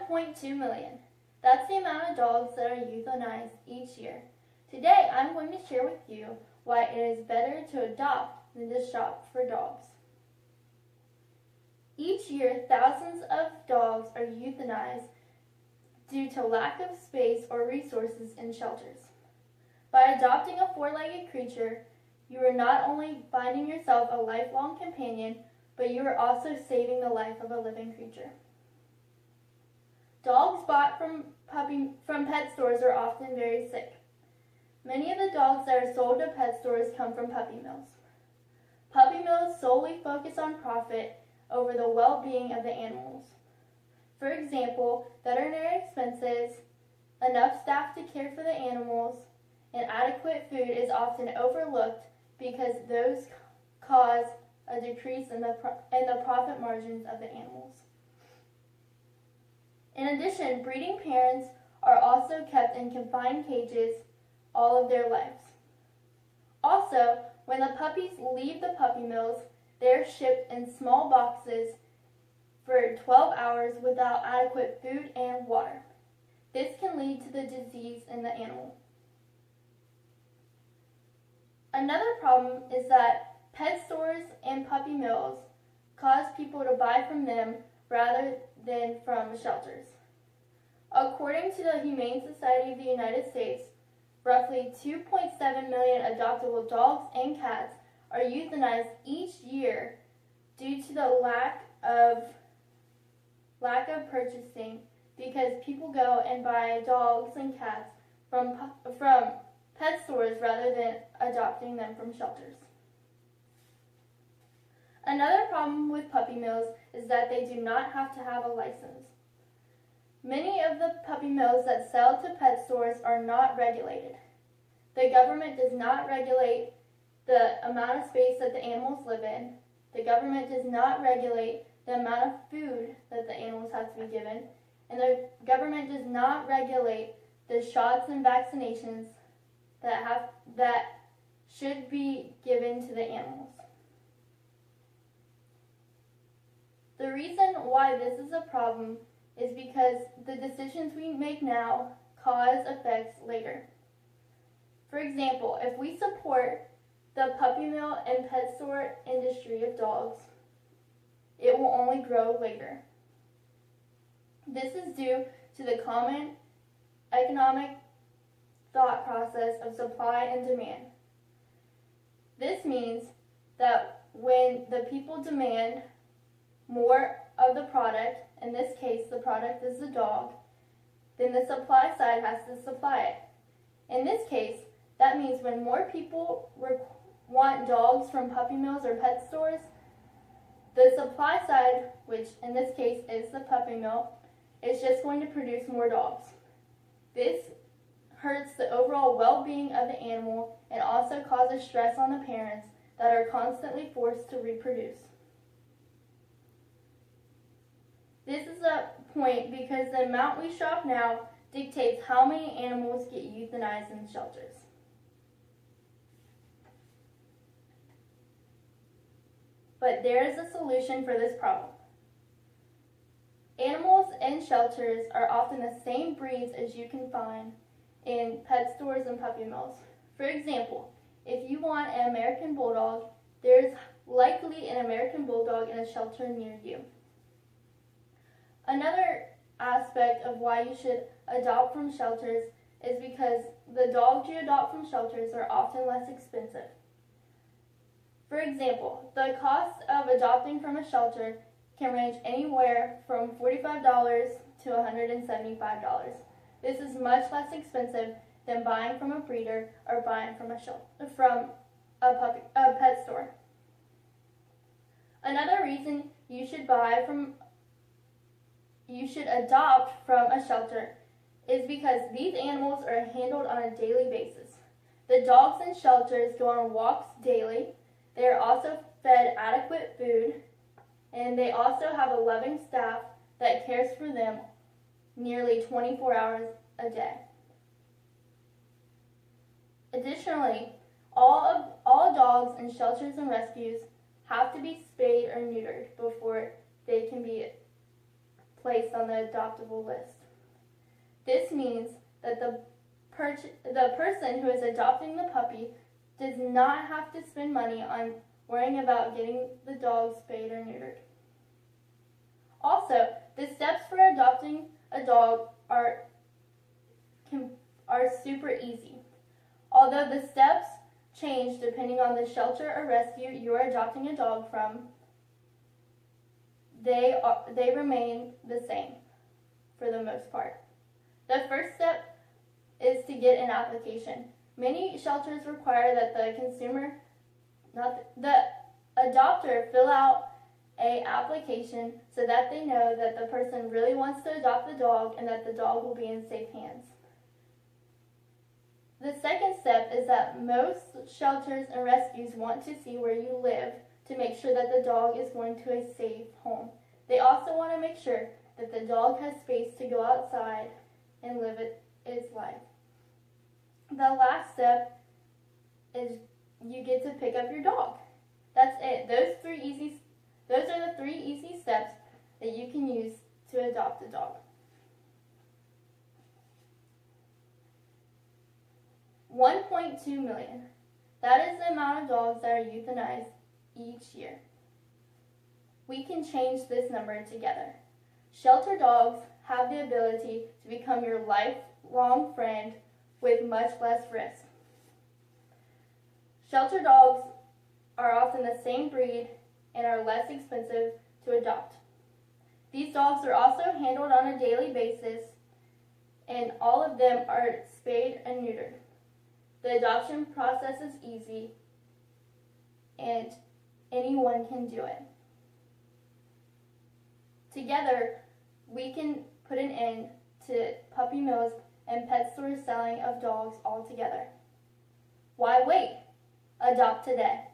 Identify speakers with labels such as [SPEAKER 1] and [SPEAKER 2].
[SPEAKER 1] 1.2 million. That's the amount of dogs that are euthanized each year. Today, I'm going to share with you why it is better to adopt than to shop for dogs. Each year, thousands of dogs are euthanized due to lack of space or resources in shelters. By adopting a four-legged creature, you are not only finding yourself a lifelong companion, but you are also saving the life of a living creature. Dogs bought from pet stores are often very sick. Many of the dogs that are sold to pet stores come from puppy mills. Puppy mills solely focus on profit over the well-being of the animals. For example, veterinary expenses, enough staff to care for the animals, and adequate food is often overlooked because those cause a decrease in the profit margins of the animals. In addition, breeding parents are also kept in confined cages all of their lives. Also, when the puppies leave the puppy mills, they are shipped in small boxes for 12 hours without adequate food and water. This can lead to the disease in the animal. Another problem is that pet stores and puppy mills cause people to buy from them rather than from shelters. According to the Humane Society of the United States, roughly 2.7 million adoptable dogs and cats are euthanized each year due to the lack of purchasing, because people go and buy dogs and cats from pet stores rather than adopting them from shelters. Another problem with puppy mills is that they do not have to have a license. Many of the puppy mills that sell to pet stores are not regulated. The government does not regulate the amount of space that the animals live in. The government does not regulate the amount of food that the animals have to be given. And the government does not regulate the shots and vaccinations that should be given to the animals. The reason why this is a problem is because the decisions we make now cause effects later. For example, if we support the puppy mill and pet store industry of dogs, it will only grow later. This is due to the common economic thought process of supply and demand. This means that when the people demand more of the product, in this case the product is the dog, then the supply side has to supply it. In this case, that means when more people want dogs from puppy mills or pet stores, the supply side, which in this case is the puppy mill, is just going to produce more dogs. This hurts the overall well-being of the animal and also causes stress on the parents that are constantly forced to reproduce. This is a point because the amount we shop now dictates how many animals get euthanized in shelters. But there is a solution for this problem. Animals in shelters are often the same breeds as you can find in pet stores and puppy mills. For example, if you want an American Bulldog, there's likely an American Bulldog in a shelter near you. Another aspect of why you should adopt from shelters is because the dogs you adopt from shelters are often less expensive. For example, the cost of adopting from a shelter can range anywhere from $45 to $175. This is much less expensive than buying from a breeder or buying from a pet store. Another reason you should adopt from a shelter is because these animals are handled on a daily basis. The dogs in shelters go on walks daily. They are also fed adequate food, and they also have a loving staff that cares for them nearly 24 hours a day. Additionally, all dogs in shelters and rescues have to be spayed or neutered before they can be placed on the adoptable list. This means that the person who is adopting the puppy does not have to spend money on worrying about getting the dog spayed or neutered. Also, the steps for adopting a dog are super easy. Although the steps change depending on the shelter or rescue you are adopting a dog from, they remain the same for the most part. The first step is to get an application. Many shelters require that the adopter fill out an application so that they know that the person really wants to adopt the dog and that the dog will be in safe hands. The second step is that most shelters and rescues want to see where you live to make sure that the dog is going to a safe home. They also want to make sure that the dog has space to go outside and live its life. The last step is you get to pick up your dog. That's it. Those are the 3 easy steps that you can use to adopt a dog. 1.2 million. That is the amount of dogs that are euthanized each year. We can change this number together. Shelter dogs have the ability to become your lifelong friend with much less risk. Shelter dogs are often the same breed and are less expensive to adopt. These dogs are also handled on a daily basis, and all of them are spayed and neutered. The adoption process is easy, and anyone can do it. Together, we can put an end to puppy mills and pet stores selling of dogs altogether. Why wait? Adopt today.